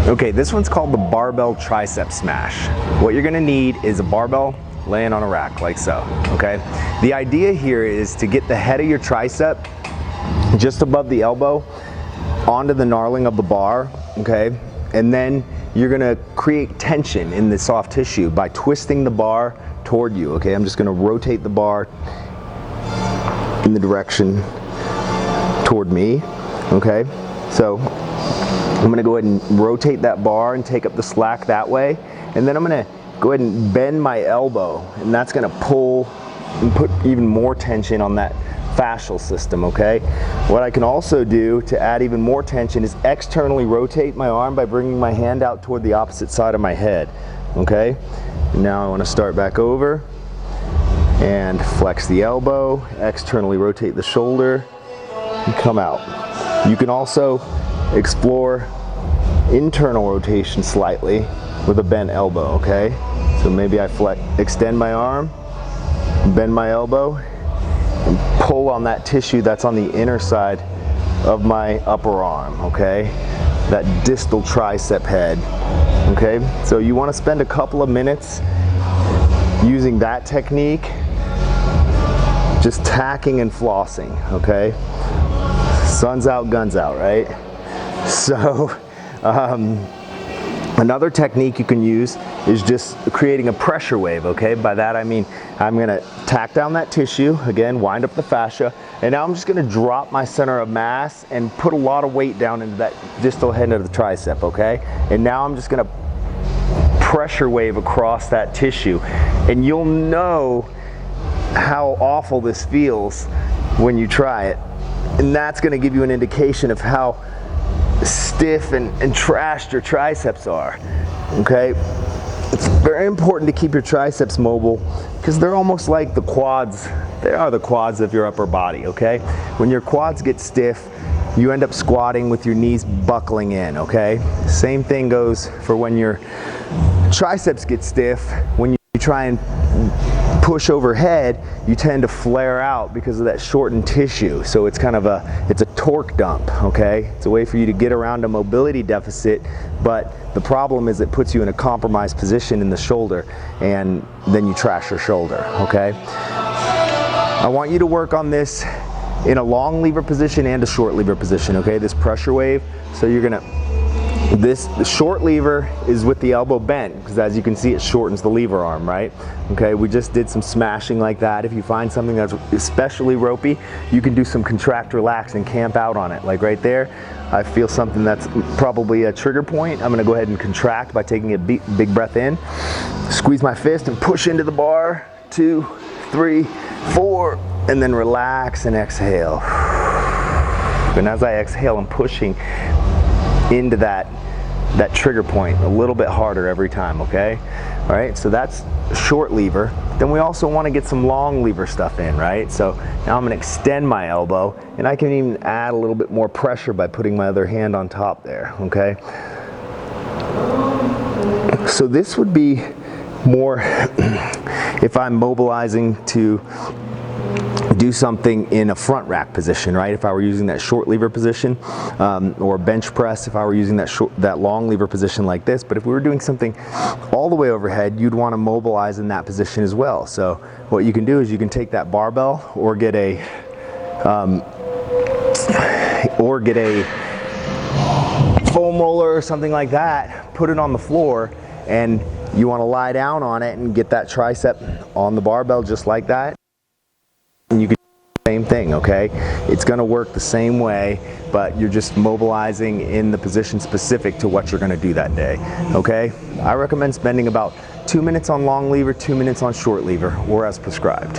Okay, this one's called the barbell tricep smash. What you're gonna need is a barbell laying on a rack like so, okay? The idea here is to get the head of your tricep just above the elbow onto the knurling of the bar, okay? And then you're gonna create tension in the soft tissue by twisting the bar toward you, okay? I'm just gonna rotate the bar in the direction toward me, okay? So I'm gonna go ahead and rotate that bar and take up the slack that way. And then I'm gonna go ahead and bend my elbow, and that's gonna pull and put even more tension on that fascial system, okay? What I can also do to add even more tension is externally rotate my arm by bringing my hand out toward the opposite side of my head, okay? And now I wanna start back over and flex the elbow, externally rotate the shoulder, and come out. You can also explore internal rotation slightly with a bent elbow, okay? So maybe I extend my arm, bend my elbow, and pull on that tissue that's on the inner side of my upper arm, okay? That distal tricep head, okay? So you wanna spend a couple of minutes using that technique, just tacking and flossing, okay? Sun's out, guns out, right? So, another technique you can use is just creating a pressure wave, okay? By that I mean I'm gonna tack down that tissue, again, wind up the fascia, and now I'm just gonna drop my center of mass and put a lot of weight down into that distal head of the tricep, okay? And now I'm just gonna pressure wave across that tissue. And you'll know how awful this feels when you try it. And that's gonna give you an indication of how stiff and trashed your triceps are, okay? It's very important to keep your triceps mobile because they're almost like the quads. They are the quads of your upper body, okay? When your quads get stiff, you end up squatting with your knees buckling in, okay? Same thing goes for when your triceps get stiff. When you try and push overhead, you tend to flare out because of that shortened tissue. So it's kind of it's a torque dump, okay? It's a way for you to get around a mobility deficit, but the problem is it puts you in a compromised position in the shoulder, and then you trash your shoulder, okay? I want you to work on this in a long lever position and a short lever position, okay? This pressure wave. So you're gonna, the short lever is with the elbow bent, because as you can see, it shortens the lever arm, right? Okay, we just did some smashing like that. If you find something that's especially ropey, you can do some contract, relax, and camp out on it. Like right there, I feel something that's probably a trigger point. I'm gonna go ahead and contract by taking a big breath in, squeeze my fist and push into the bar, 2, 3, 4, and then relax and exhale. And as I exhale, I'm pushing into that trigger point a little bit harder every time, okay? All right, so that's short lever. Then we also want to get some long lever stuff in, right? So now I'm going to extend my elbow, and I can even add a little bit more pressure by putting my other hand on top there, okay? So this would be more if I'm mobilizing to do something in a front rack position, right? If I were using that short lever position, or bench press, if I were using that long lever position like this. But if we were doing something all the way overhead, you'd want to mobilize in that position as well. So what you can do is you can take that barbell or get a foam roller or something like that, put it on the floor, and you want to lie down on it and get that tricep on the barbell just like that. And you can do the same thing, okay? It's going to work the same way, but you're just mobilizing in the position specific to what you're going to do that day, okay? I recommend spending about 2 minutes on long lever, 2 minutes on short lever, or as prescribed.